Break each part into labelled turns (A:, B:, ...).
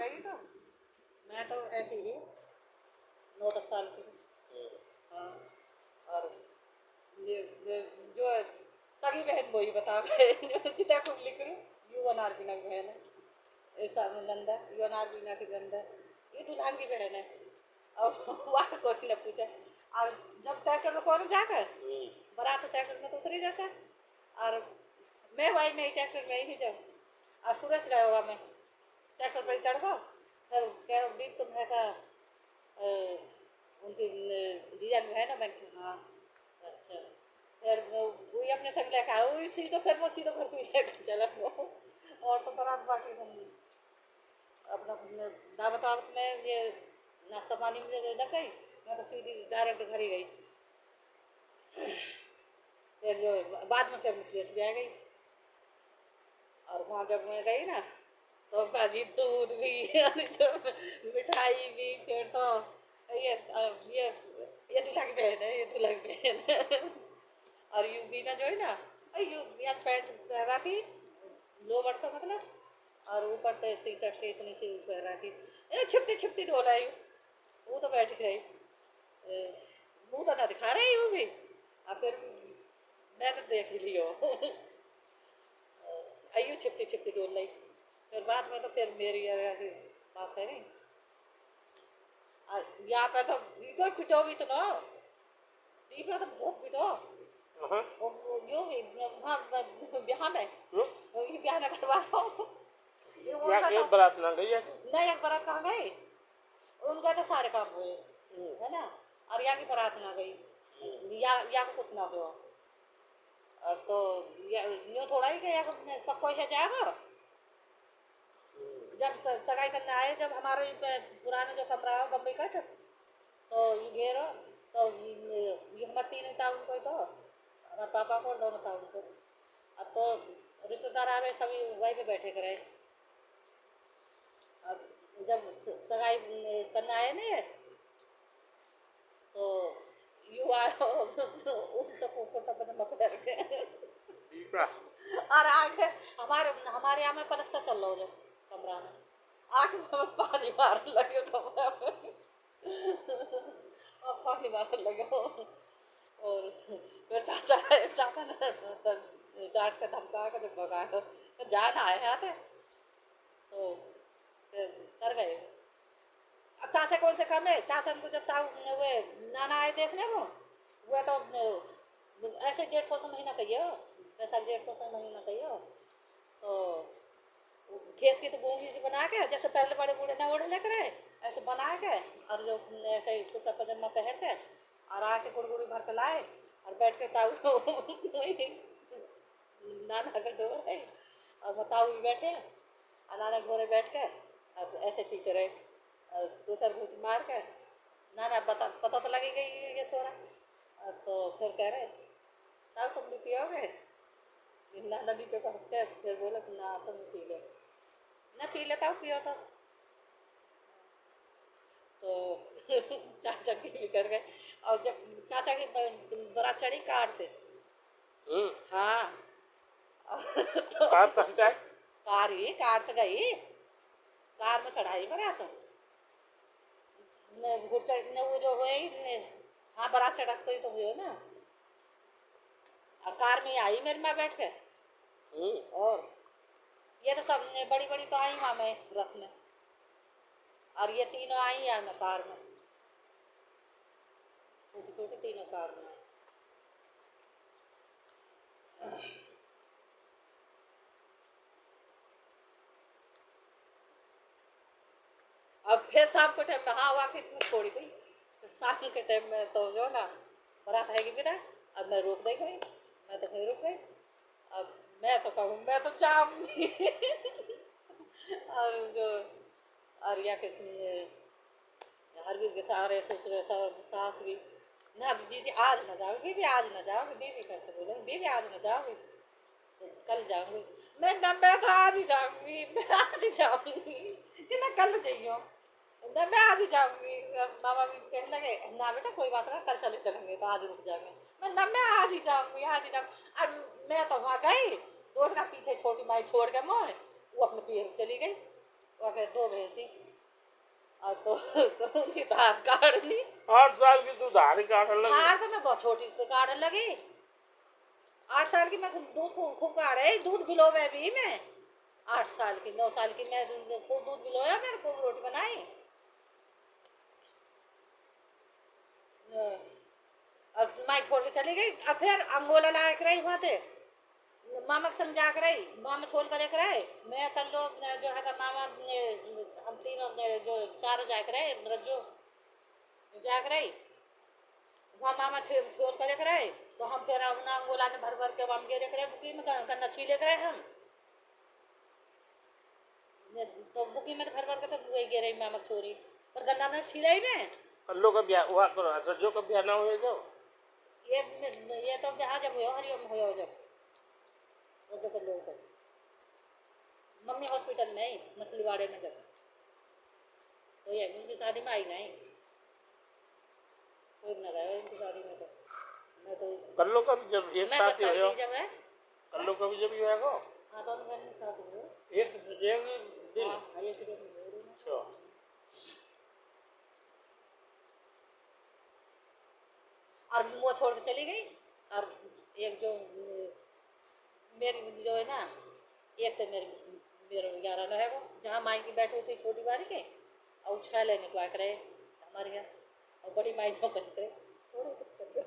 A: गई तो मैं तो ऐसे ही 9-10 साल की। हाँ। और ये जो सगी बहन वही बता गए जितना कुछ लिख रही युवन आरबीना की बहन है ऐसा नंदा युवन आरबीना की नंदा ये दुल्हन की बहन है। और वहाँ कोई ने पूछा और जब ट्रैक्टर में कौन जाकर बारात ट्रैक्टर में तो उतरी जैसा और मैं वही में ट्रैक्टर में ही जब और सूरज गया हुआ मैं ट्रैक्टर पर चढ़ गो फिर कह रहा दीप तुम है का उनकी जीजा जो है ना मैं हाँ अच्छा फिर वही अपने संग लेकर आया वही सीधो फिर वो सीधो घर को लेकर चला वो और तो बारात बाकी हम अपना दावत वावत में ये नाश्ता पानी में न गई मैं तो सीधी डायरेक्ट घर ही गई। फिर जो बाद में फिर मुझे भी आ गई और वहाँ जब मैं गई ना तो भाजी दूध भी जो मिठाई भी फिर तो ये ये ये दूल्हा की बहन है ये दूल्हा की बहन है। और यू बीना जो है ना यू या पैंट पहरा थी लोवर सा मतलब और ऊपर तो टी शर्ट से इतनी सी पहरा थी छिपती छिपती डोला यू वो तो बैठ गई मुँह तो ना दिखा रही वो भी और फिर मैंने देख लियो अयू छिपती छिपती डोल लाई फिर बाद में तो फिर मेरी बात है नहीं और यहाँ पे तो ये तो पिटो भी तो ना ये पे तो बहुत पिटो यो भी हाँ ब्याह में ये ब्याह न करवा रहा हूँ
B: एक बारात ना गई है
A: नहीं एक बारात कहाँ गई उनका तो सारे काम हुए है ना और यहाँ की बारात ना गई या कुछ ना हुआ और तो यो थोड़ा ही क्या पक्को है जाएगा जब सगाई करने आए जब हमारे पुराना जो कमरा है बम्बई कट तो ये घेरो तो ये हमारे 3 था उनको तो हमारे पापा को दोनों था उनको अब तो रिश्तेदार आ रहे सभी वहीं पे बैठे करे अब जब सगाई करने आए ना तो यू आयो उल्टा बने मकदर के और आगे हमारे यहाँ में पलस्तर चल रहा हो जो कमरा में आके में पानी मारने लगे कमरा में और पानी मारने लगे और फिर चाचा ने डांट के धमका के जब भगाया तो जान आए हैं आते तो फिर कर गए। अब चाचा कौन से कम है चाचा को जब वे नाना आए देखने को वो तो ऐसे जेठ को महीना कहिए ऐसा जेठ को महीना कहिए तो खेस की तो गोंगी सी बना के जैसे पहले बड़े बूढ़े ना ओढ़े लेकर ऐसे बना के और जो ऐसे कुर्ता पजामा पहन के और आके गुड़गुड़ी भर के लाए और बैठ के ताऊ नाना का डोर है और ताऊ भी बैठे और नाना के घोरे बैठ के और ऐसे पीते रहे और 2-4 घूट मार के नाना पता तो लगेगा ये छोरा तो फिर कह रहे ताऊ तुम भी पियोगे नाना नीचे को हंस के फिर बोले ना तुम पी ले ना पी लेता हूँ पियो तो चाचा की भी कर गए और जब चाचा की बारात चढ़ी कार थे हाँ तो कार ही कार तो गई कार में चढ़ाई बारात ने वो जो हुए हाँ बारात चढ़ा तो हुए ना और कार में आई मेरे माँ बैठ के और ये तो सब बड़ी बड़ी तो आई वहाँ में रथ में और ये तीनों आई हैं मैं कार में छोटी छोटी तीनों कार में अब फिर शाम के टाइम में हाँ हुआ कि छोड़ी गई शाम के टाइम में तो जो ना बारात है कि बिना अब मैं रोक नहीं गई मैं तो कहीं रुक गई अब मैं तो कहूँ मैं तो जाऊँगी और जो आर्या के हरवीर के सारे ससुर सास भी ना जी आज न जाओगी बीबी आज न जाओगी बीबी करके बोले बीबी आज न जाओगी तो कल जाऊँगी मैं तो आज ही जाऊँगी मैं आज ही जाऊँगी कि ना कल जाइयो ना मैं आज ही जाऊँगी मामा भी कहने लगे ना बेटा कोई बात ना कल चलेंगे तो आज रुक जाएंगे मैं आज ही जाऊँगी अब मैं तो वहाँ गई 2 दिन पीछे छोटी माई छोड़ के मैं वो अपने पियर चली गई वह 2 भैंसी और तो उनकी धार काटनी।
B: 8 साल की तू धारी काटने लगी।
A: धार तो मैं बहुत छोटी से काटने लगी। 8 साल की मैं दूध खूब काट रही, दूध बिलोवे भी मैं। 8 साल की 9 साल की मैं खूब दूध बिलोया, मैंने खूब रोटी बनाई। अब माई छोड़ के चली गई। अब फिर अंगोला लायक रही वहाँ थे, मामा के संग जाकर रही, मामा छोड़ कर देख रहे। मैं कल लो जो है मामा हम तीनों जो चारों जाकर रहे, रज्जो जाकर रही वहाँ, मामा छोड़ कर देख रहे। तो हम फिर अंगोला ने भर भर के हम गे देख रहे बुकी में गन्ना छीले करे हम। तो बुकी में भर भर के तो वही गे रही मामा छोरी, पर गन्ना न छीले ही में।
B: कल्लो का ब्याह हुआ करो, रज्जो का ब्याह ना हुए जो
A: ये तो ब्याह जब हुआ हरिओम हुआ जब रज्जो कर लो मम्मी हॉस्पिटल में ही मछलीवाड़े में जब, तो ये उनकी शादी में आई नहीं, कोई न गया उनकी शादी में। तो मैं तो
B: कल्लो का भी जब एक
A: मैं
B: साथ ही हो,
A: जब है
B: कल्लो का भी जब ही हुआ को
A: हाँ तो मैंने साथ हुए
B: एक दिन।
A: हाँ ये किधर
B: अच्छा,
A: और वो छोड़ के चली गई। और एक जो मेरी जो है ना, एक तो मेरे 11 है वो, जहाँ माई की बैठी थी छोटी बारी के, और 6 लेने को आकर रहे हमारे यहाँ। और बड़ी माई जो करते थोड़े कुछ करते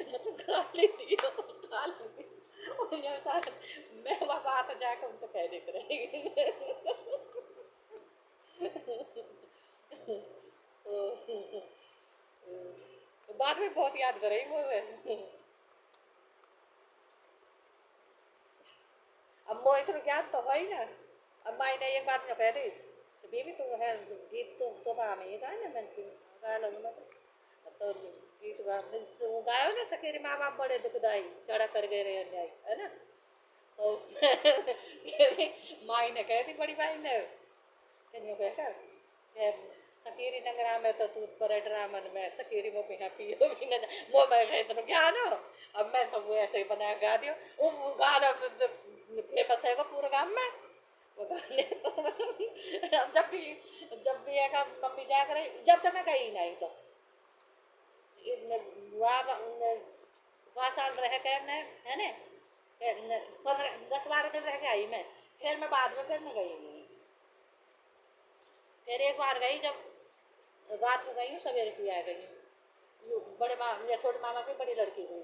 A: मतलब खा लेती खा लेती और ये साथ मैं वहाँ बात जाकर उनको कह देते रहे। तो बाद में बहुत याद करे वो। अब वो इतना ज्ञान तो है ही ना। अब माई ने एक बात में कह रही तो बीबी तो है गीत तो में ये गाया ना मैंने गा लूँगा तो गीत गायो ना सकेरी माँ बाप बड़े दुखदाई चढ़ा कर गए रहे अन्याय है ना। तो उसमें माई ने कह दी बड़ी भाई ने कहकर सकेरी नगरा में तो तू पर ड्रामन में सकेरी वो पीना पियो भी ना वो मैं कह तो क्या ना। अब मैं तो वो ऐसे ही बना गा दियो वो गाना फेमस है वो पूरे गाँव में वो गाने। अब जब भी एक मम्मी जा कर जब तक मैं गई नहीं तो वहाँ साल रह के मैं है ना 10-12 दिन रह के आई मैं। फिर मैं बाद में फिर मैं गई नहीं। फिर एक बार गई जब रात को गई हूँ सवेरे की आ गई हूँ बड़े या छोटे मामा की बड़ी लड़की हुई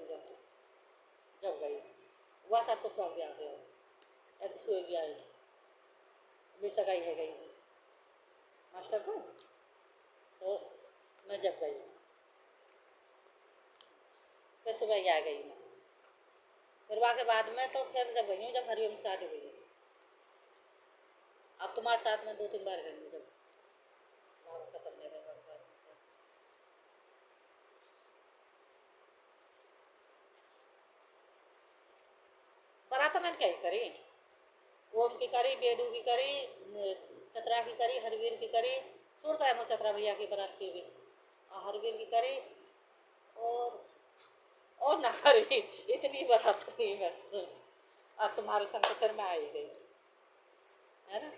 A: जब गई वह सब कुछ वहाँ आ गया या तो सोएगी आई भी सगाई है गई मास्टर को। तो मैं जब गई फिर सुबह ही आ गई मैं। फिर वहाँ के बाद में तो फिर जब गई हूँ जब हरिओम की शादी हुई। अब तुम्हारे साथ में 2-3 बार गई हूँ जब वहाँ खत्म नहीं रहे बरा तो मैंने क्या ही करी ओम की करी बेदू की करी चतरा की करी हरवीर की करी सुनता है वो चतरा भैया की बरात की भी और हरवीर की करी और ना करी इतनी बात थी बस। अब तुम्हारे संग तो फिर मैं आई गई है ना।